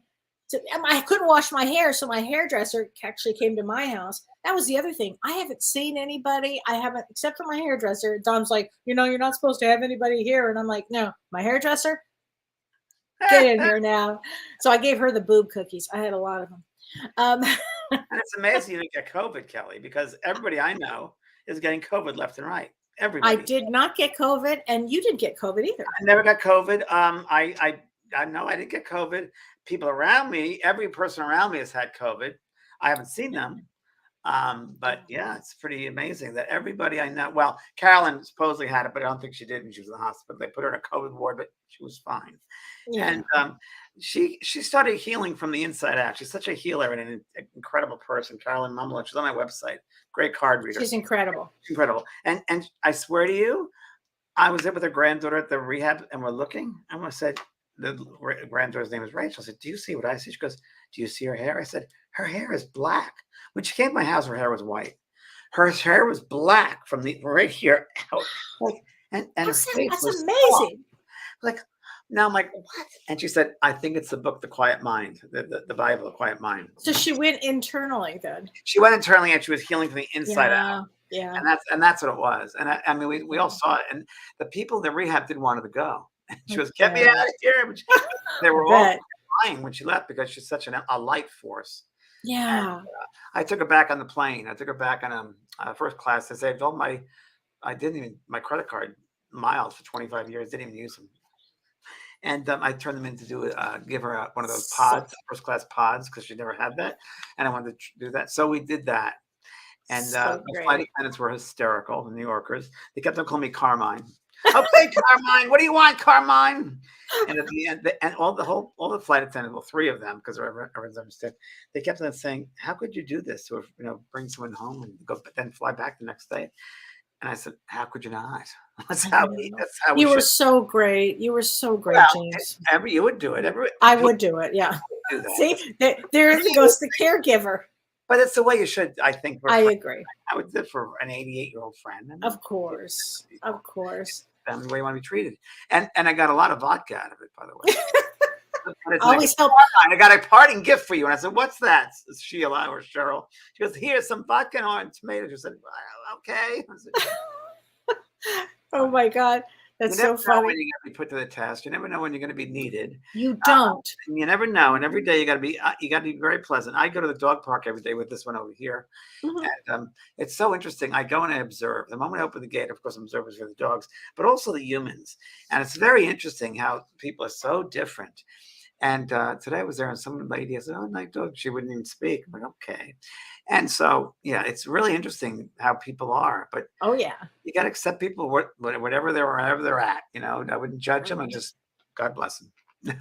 I couldn't wash my hair, so my hairdresser actually came to my house. That was the other thing. I haven't seen anybody. I haven't, except for my hairdresser. Dom's like, you know, you're not supposed to have anybody here. And I'm like, no, my hairdresser, get in here now. So I gave her the boob cookies. I had a lot of them. And it's amazing you didn't get COVID, Kellee, because everybody I know is getting COVID left and right. Everybody. I did not get COVID, and you didn't get COVID either. I never got COVID. I know I didn't get COVID. People around me, every person around me has had COVID. I haven't seen them. But yeah, it's pretty amazing that everybody I know. Well, Carolyn supposedly had it, but I don't think she did when she was in the hospital. They put her in a COVID ward, but she was fine. Yeah. And she started healing from the inside out. She's such a healer and an incredible person. Carolyn Mumler. She's on my website. Great card reader. She's incredible. Incredible. And I swear to you, I was there with her granddaughter at the rehab, and we're looking. And I said, the granddaughter's name is Rachel. I said, do you see what I see? She goes, do you see her hair? I said, her hair is black. When she came to my house, her hair was white. Her hair was black from the right here out. Like, and her face that's was amazing. like, now I'm like, what? And she said, I think it's the book, The Quiet Mind, the Bible, The Quiet Mind. So she went internally then. She went internally, and she was healing from the inside out. Yeah. And that's what it was. And I mean, we all saw it. And the people in the rehab didn't want her to go. And she was, get me out of here. They were all crying when she left because she's such a light force. Yeah. And, I took her back on the plane. I took her back on first class. I saved all my credit card miles for 25 years. Didn't even use them. And I turned them in to give her one of those pods, first class pods, because she never had that. And I wanted to do that. So we did that. And the flight attendants were hysterical, the New Yorkers. They kept on calling me Carmine. Okay, Carmine, what do you want, Carmine? And at the end, and all the flight attendants, well, three of them, because everyone's understood, they kept on saying, "How could you do this? To bring someone home and go, but then fly back the next day?" And I said, "How could you not? That's how we you were so great. You were so great, James. You would do it. I would do it. Yeah. Do that. See, there goes the caregiver. But it's the way you should, I think. I agree. I would do it for an 88-year-old friend. Of course. Of course. That's the way you want to be treated. And I got a lot of vodka out of it, by the way. Always help. I got a parting gift for you. And I said, what's that? It's Sheila or Cheryl. She goes, here's some vodka and orange tomatoes. She said, well, okay. Said, oh my God. That's so funny. You never know when you're going to be put to the test. You never know when you're going to be needed. You don't. You never know. And every day you got to be very pleasant. I go to the dog park every day with this one over here. Mm-hmm. And it's so interesting. I go and I observe. The moment I open the gate, of course, I'm observers for the dogs, but also the humans. And it's very interesting how people are so different. And today I was there and some lady said, oh, night dog. She wouldn't even speak. I'm like, okay. And so, yeah, it's really interesting how people are. But oh, yeah, you got to accept people wherever they're at. I wouldn't judge them. And just God bless them.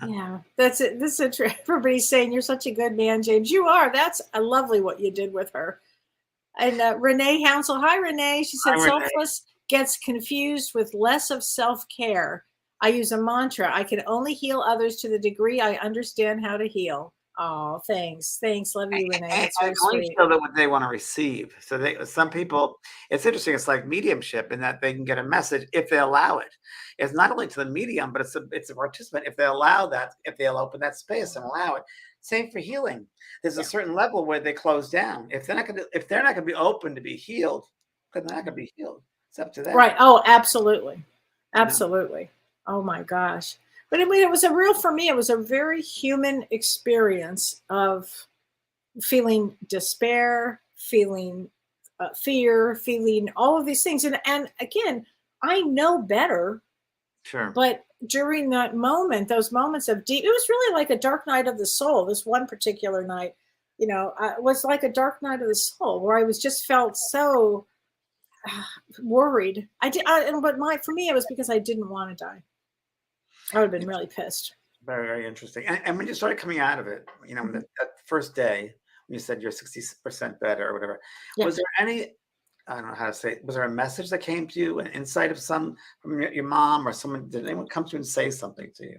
Yeah, that's it. This is everybody's saying you're such a good man, James. You are. That's lovely what you did with her. And Renee Hounsel. Hi, Renee. She said selfless gets confused with less of self-care. I use a mantra. I can only heal others to the degree I understand how to heal. Oh, thanks. Love you, Renee. That's very sweet. Feel that what they want to receive. So some people, it's interesting. It's like mediumship in that they can get a message if they allow it. It's not only to the medium, but it's a participant. If they allow that, if they'll open that space and allow it. Same for healing. There's a certain level where they close down. If they're not going to be open to be healed, then they're not going to be healed. It's up to them. Right. Oh, absolutely. Absolutely. Yeah. Oh my gosh. But I mean, it was a very human experience of feeling despair, feeling fear, feeling all of these things. And again, I know better. Sure. But during that moment, those moments of deep, it was really like a dark night of the soul. This one particular night, it was like a dark night of the soul where I just felt so worried. For me, it was because I didn't want to die. I would have been really pissed. Very, very interesting. And when you started coming out of it, that first day, when you said you're 60% better or whatever, was there any, I don't know how to say it, was there a message that came to you, an insight from your mom or someone? Did anyone come to you and say something to you?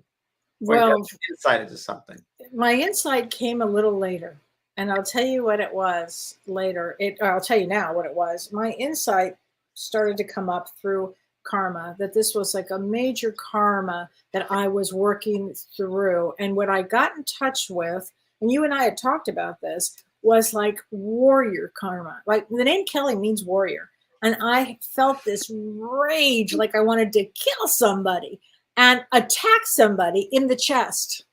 Well, insight into something. My insight came a little later, and I'll tell you what it was later. I'll tell you now what it was. My insight started to come up through karma, that this was like a major karma that I was working through. And what I got in touch with, and you and I had talked about this, was like warrior karma. Like the name Kellee means warrior. And I felt this rage, like I wanted to kill somebody and attack somebody in the chest.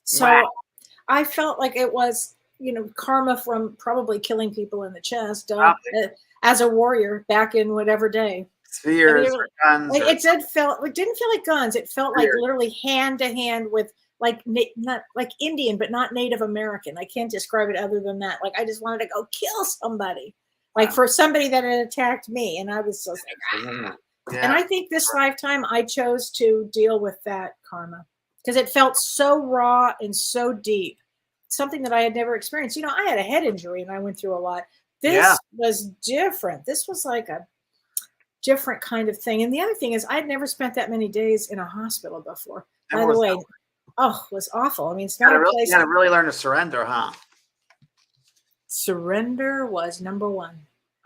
So I felt like it was, karma from probably killing people in the chest as a warrior back in whatever day. Spheres or guns. It didn't feel like guns. It felt like literally hand to hand with not like Indian, but not Native American. I can't describe it other than that. Like I just wanted to go kill somebody, like for somebody that had attacked me, and I was just like, And I think this lifetime I chose to deal with that karma because it felt so raw and so deep, something that I had never experienced. I had a head injury and I went through a lot. This was different. This was like a different kind of thing. And the other thing is I'd never spent that many days in a hospital before. By the way, it was awful. I mean, it's not a place. You got to really learn to surrender, huh? Surrender was number one.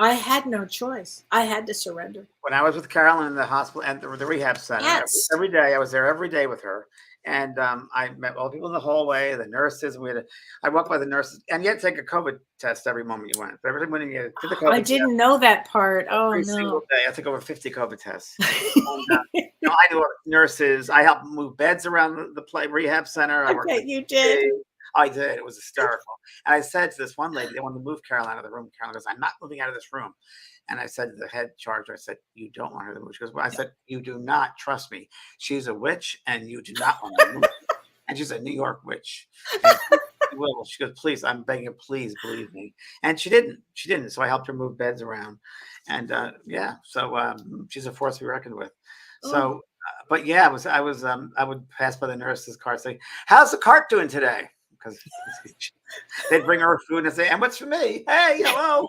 I had no choice. I had to surrender. When I was with Carolyn in the hospital and the rehab center, every day, I was there every day with her. And I met all the people in the hallway, the nurses. I walked by the nurses, and you had to take a COVID test every moment you went. Every when you did the COVID I didn't know that part. Every single day, I took over 50 COVID tests. And, I knew nurses. I helped move beds around the rehab center. I bet you did. I did. It was hysterical. And I said to this one lady, they wanted to move Caroline out of the room. Caroline goes, I'm not moving out of this room. And I said to the head charger, I said, you don't want her to move. She goes, well, I said, you do not trust me. She's a witch and you do not want her to move. And she's a New York witch. She goes, please, I'm begging you, please believe me. And she didn't. So I helped her move beds around. And so she's a force to be reckoned with. So, but yeah, I would pass by the nurse's cart saying, how's the cart doing today? Because they'd bring her food and say, and what's for me? Hey, hello.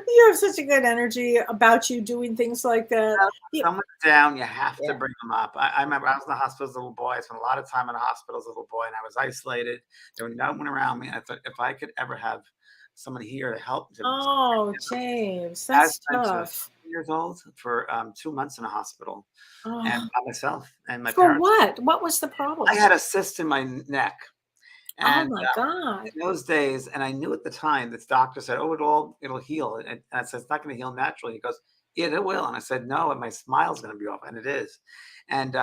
You have such a good energy about you doing things like that. Someone's down, you have to bring them up. I remember I was in the hospital as a little boy. I spent a lot of time in the hospital as a little boy, and I was isolated. There was no one around me. I thought if I could ever have someone here to help. James, that's tough. 2 years old for 2 months in a hospital, and by myself and my parents. For what was the problem? I had a cyst in my neck. And, oh my God! In those days, and I knew at the time, this doctor said, "Oh, it'll heal." And I said, "It's not going to heal naturally." He goes, "Yeah, it will." And I said, "No, and my smile's going to be off," and it is. And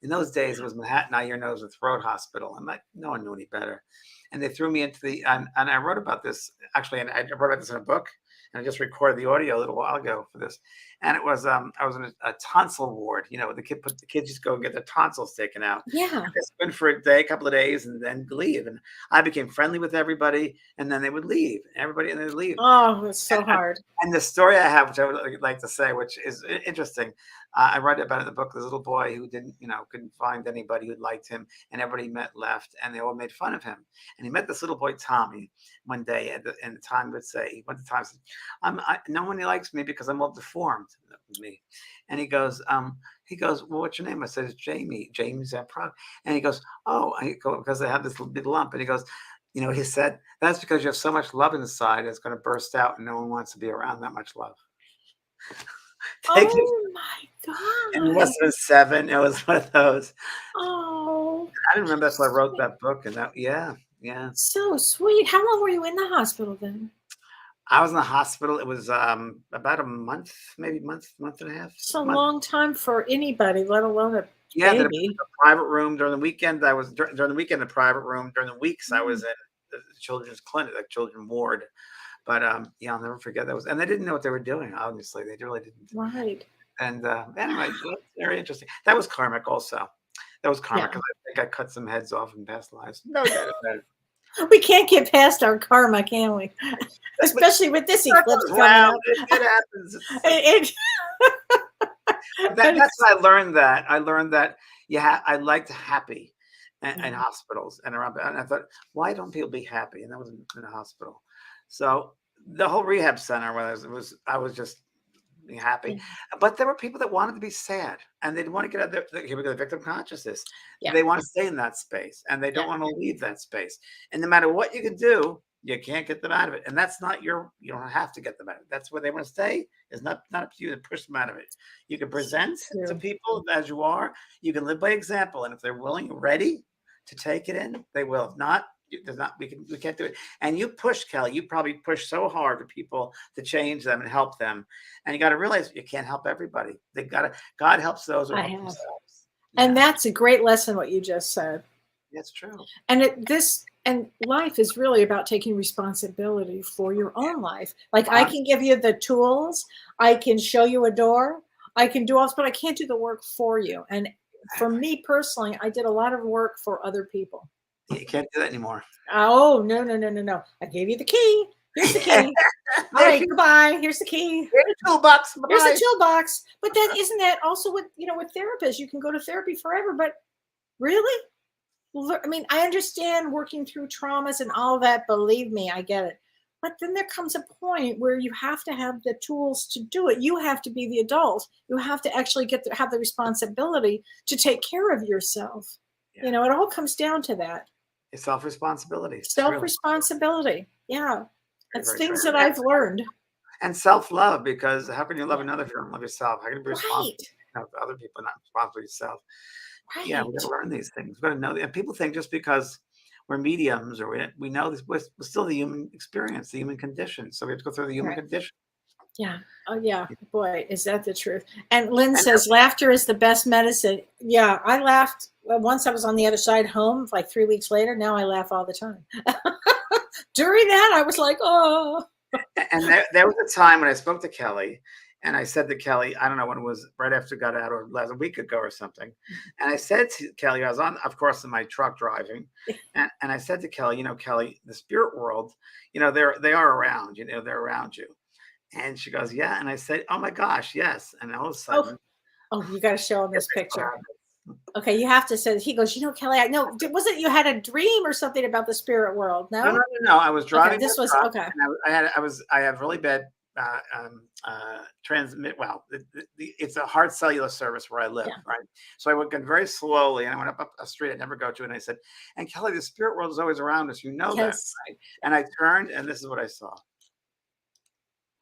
in those days, it was Manhattan Eye, Ear, Nose, and Throat Hospital. I'm like, no one knew any better. And they threw me into and I wrote about this actually, and I wrote about this in a book. And I just recorded the audio a little while ago for this. And it was I was in a tonsil ward. The kids just go and get their tonsils taken out. Yeah. I went for a couple of days, and then leave. And I became friendly with everybody, and then they would leave. Everybody, and they'd leave. Oh, it's so hard. And the story I have, which I would like to say, which is interesting, I write about it in the book. This little boy who couldn't find anybody who liked him, and everybody left, and they all made fun of him. And he met this little boy Tommy one day, and Tommy would say, he went to Tommy and said, no one likes me because I'm all deformed. Me. And he goes, well, what's your name? I said, it's Jamie. James Prog. And he goes, because I have this little big lump. And he goes, he said, that's because you have so much love inside, it's going to burst out, and no one wants to be around that much love. My God. And he must have been 7. It was one of those. Oh. I didn't remember that's why I wrote that book. And that, yeah. So sweet. How long were you in the hospital then? I was in the hospital. It was about a month, maybe month and a half. It's a long time for anybody, let alone a baby. The private room during the weekend. I was during the weekend in the private room. During the weeks, I was in the children's clinic, like children's ward. But I'll never forget that and they didn't know what they were doing. Obviously, they really didn't. Right. And anyway, very interesting. That was karmic, also. That was karmic because I think I cut some heads off in past lives. No doubt about it. We can't get past our karma, can we? Especially with this eclipse coming up. It happens. That's what I learned. I learned that I liked happy in hospitals and around. And I thought, why don't people be happy? And that was in a hospital. So the whole rehab center, I was just happy, but there were people that wanted to be sad, and they'd want to get out there. Here we go, the victim consciousness. They want to stay in that space, and they don't want to leave that space. And no matter what you can do, you can't get them out of it. And that's not you don't have to get them out of it. That's where they want to stay. It's not up to you to push them out of it. You can present to people as you are. You can live by example, and if they're willing, ready to take it in, they will. If not, we can't do it. And you push, Kellee. You probably push so hard for people to change them and help them. And you got to realize you can't help everybody. God helps those who help themselves. And that's a great lesson, what you just said. That's true. And life is really about taking responsibility for your own life. Like I can give you the tools, I can show you a door, I can do all this, but I can't do the work for you. And for me personally, I did a lot of work for other people. You can't do that anymore. Oh, no. I gave you the key. Here's the key. All right, goodbye. Here's the key. Here's the toolbox. Here's the toolbox. But then isn't that also with, with therapists? You can go to therapy forever, but really? I mean, I understand working through traumas and all that. Believe me, I get it. But then there comes a point where you have to have the tools to do it. You have to be the adult. You have to actually have the responsibility to take care of yourself. Yeah. It all comes down to that. It's self-responsibility. Self-responsibility. Yeah. That's things that I've learned. And self-love, because how can you love another if you don't love yourself? How can you be responsible for other people, not responsible for yourself? Right. Yeah, we got to learn these things. We got to know. And people think just because we're mediums or we know this, we're still the human experience, the human condition. So we have to go through the human condition. Yeah. Oh, yeah. Boy, is that the truth. And Lynn says, laughter is the best medicine. Yeah, I laughed. Once I was on the other side home, like 3 weeks later. Now I laugh all the time. During that, I was like, oh. And there was a time when I spoke to Kellee, and I said to Kellee, I don't know when it was, right after I got out or last week ago or something. And I said to Kellee, I was on, of course, in my truck driving. And I said to Kellee, Kellee, the spirit world, they are around, they're around you. And she goes, yeah. And I said, oh my gosh, yes. And all of a sudden. Oh, you got to show him this picture. Okay, you have to say, he goes, Kellee, I know, was it you had a dream or something about the spirit world? No. I was driving. Okay, this was okay. I have really bad transmit. Well, it's a hard cellular service where I live, right? So I went very slowly, and I went up a street I never go to, and I said, and Kellee, the spirit world is always around us. That, right? And I turned, and this is what I saw.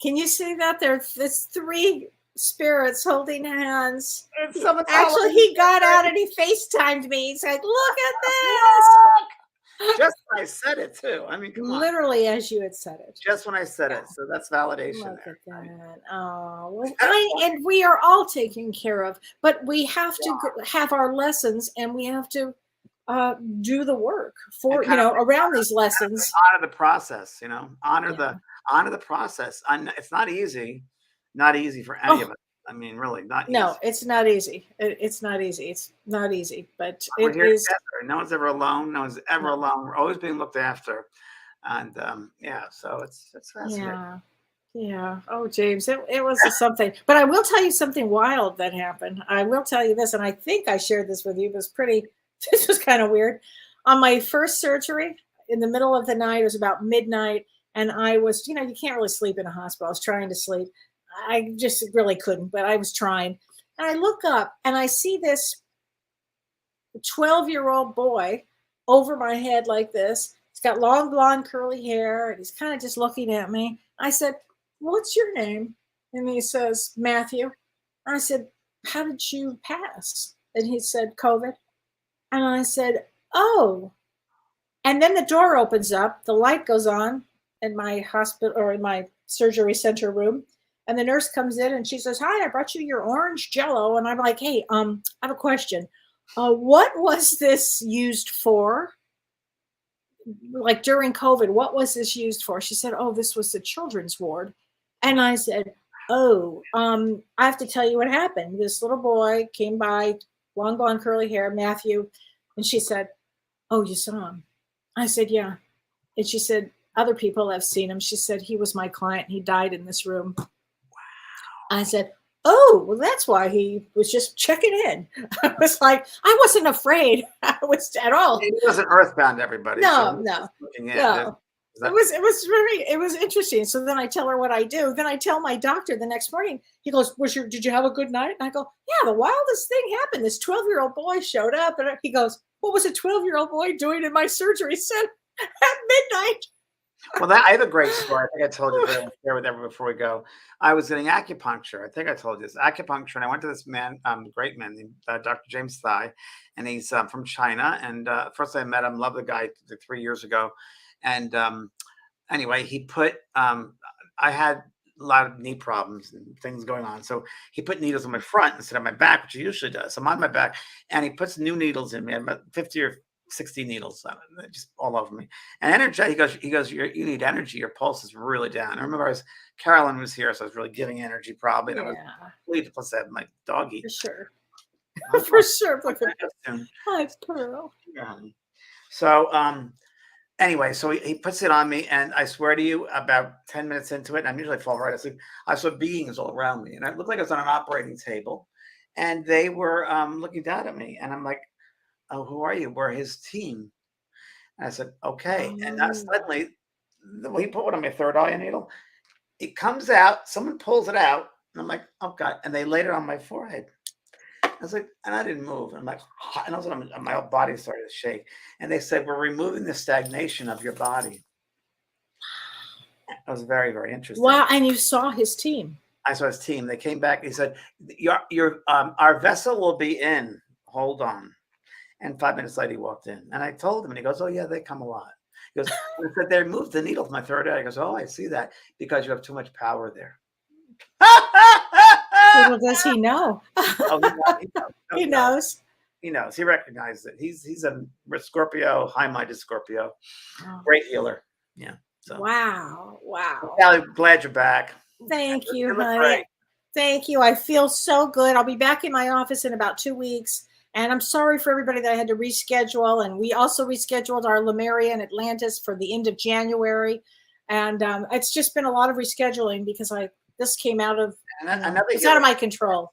Can you see that? There's 3 spirits holding hands. Actually, he got out and he FaceTimed me. He said, look at this. Just when I said it too. I mean, come on. Literally as you had said it. Just when I said it. So that's validation. Look at that. Oh, and we are all taken care of, but we have to have our lessons, and we have to do the work for, around these lessons. Honor the process, honor the process. It's not easy. Not easy for any of us. I mean, really, not easy. No, it's not easy. It's not easy. It's not easy, but it is. Together. No one's ever alone. No one's ever alone. We're always being looked after. And so it's fascinating. Yeah. Oh, James, it was something. But I will tell you something wild that happened. I will tell you this, and I think I shared this with you. This was kind of weird. On my first surgery, in the middle of the night, it was about midnight, and I was, you can't really sleep in a hospital. I was trying to sleep. I just really couldn't, but I was trying. And I look up and I see this 12-year-old boy over my head like this. He's got long blonde curly hair, and he's kind of just looking at me. I said, what's your name? And he says, Matthew. I said, how did you pass? And he said, COVID. And I said, oh. And then the door opens up, the light goes on in my hospital or in my surgery center room. And the nurse comes in and she says, hi, I brought you your orange Jell-O. And I'm like, hey, I have a question. What was this used for? Like during COVID, what was this used for? She said, oh, this was the children's ward. And I said, oh, I have to tell you what happened. This little boy came by, long blonde curly hair, Matthew. And she said, oh, you saw him? I said, yeah. And she said, other people have seen him. She said, he was my client. He died in this room. I said, oh, well, that's why he was just checking in. I was like, I wasn't afraid. I was at all. He wasn't earthband, everybody. No. It was interesting. So then I tell her what I do. Then I tell my doctor the next morning. He goes, did you have a good night? And I go, yeah, the wildest thing happened. This 12-year-old boy showed up, and he goes, what was a 12-year-old boy doing in my surgery center at midnight? Well, I have a great story. I think I told you to share with everyone before we go. I was getting acupuncture. I think I told you this acupuncture, and I went to this man, great man, named Dr. James Thai, and he's from China. And first I met him, loved the guy 3 years ago. And anyway, he put. I had a lot of knee problems and things going on, so he put needles on my front instead of my back, which he usually does. So I'm on my back, and he puts new needles in me, about 50 or 60 needles just all over me. And energy, he goes, you need energy. Your pulse is really down. I remember Carolyn was here, so I was really giving energy probably. And I was completely, plus I had my doggy. For sure. For sure. Soon. Hi, Pearl. Yeah. So, anyway, so he puts it on me, and I swear to you, about 10 minutes into it, and I usually fall right asleep, I saw beings all around me, and it looked like I was on an operating table, and they were looking down at me, and I'm like, "Oh, who are you?" We're his team. And I said, "Okay," and suddenly, he put one on my third eye needle. It comes out. Someone pulls it out, and I'm like, "Oh God!" And they laid it on my forehead. I was like, and I didn't move. And I'm like, and all of a sudden, my whole body started to shake. And they said, "We're removing the stagnation of your body." That was very, very interesting. Wow! And you saw his team. I saw his team. They came back. He said, our vessel will be in. Hold on. And 5 minutes later, he walked in. And I told him, and he goes, "Oh yeah, they come a lot." He goes, "They removed the needle from my third eye." He goes, "Oh, I see that because you have too much power there." Little does he know. Oh, he knows. He knows. He recognizes it. He's a Scorpio, high-minded Scorpio. Great healer. Yeah. So. Wow. Kellee, glad you're back. Thank you, honey. Thank you. I feel so good. I'll be back in my office in about 2 weeks. And I'm sorry for everybody that I had to reschedule. And we also rescheduled our Lemuria and Atlantis for the end of January. And it's just been a lot of rescheduling because this came out of it's out of my control.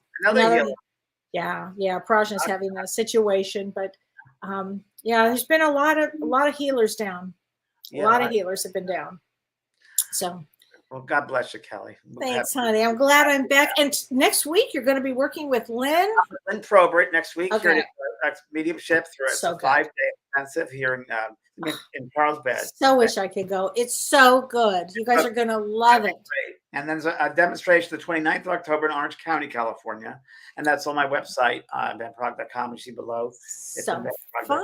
Yeah. Prajna's having a situation, but there's been a lot of healers down. A lot of healers have been down. So well, God bless you, Kellee. Thanks, honey. I'm glad I'm back. And next week you're going to be working with Lynn. Lynn Probert next week. Okay. Mediumship through a 5-day intensive here in Carlsbad. So wish I could go. It's so good. You guys are going to love it. And then there's a demonstration the 29th of October in Orange County, California. And that's on my website, benprog.com. You see below. It's so fun.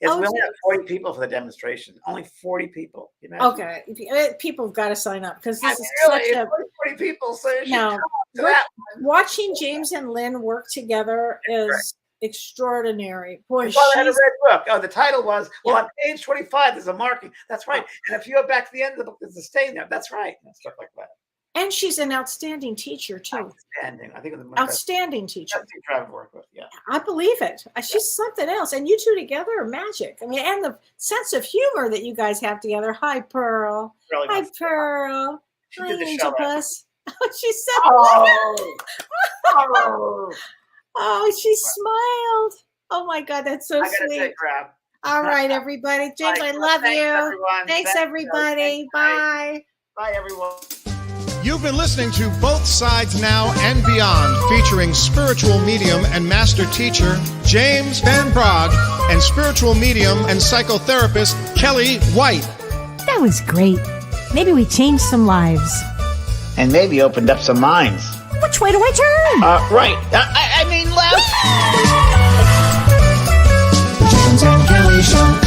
We only have 40 people for the demonstration. Only 40 people. Okay. People have got to sign up because this is such a 40 people. So watching James and Lynn work together is extraordinary. Boy, I had a red book. Oh, the title was, on page 25, there's a marking. That's right. And if you go back to the end of the book, there's a stain there. That's right. And stuff like that. And she's an outstanding teacher, too. Outstanding. I think it's outstanding teacher. Try to work with. Yeah. I believe it. She's something else. And you two together are magic. I mean, and the sense of humor that you guys have together. Hi, Pearl. Really Hi, Pearl. Hi, Angel Puss. She said, oh, she smiled. Oh, my God. That's so sweet. All right, everybody. James, I love you. Everyone. Thanks, everybody. Bye. Bye, everyone. You've been listening to Both Sides Now and Beyond, featuring spiritual medium and master teacher James Van Praagh and spiritual medium and psychotherapist Kellee White. That was great. Maybe we changed some lives. And maybe opened up some minds. Which way do I turn? Right. I mean left. The James and Kellee Show.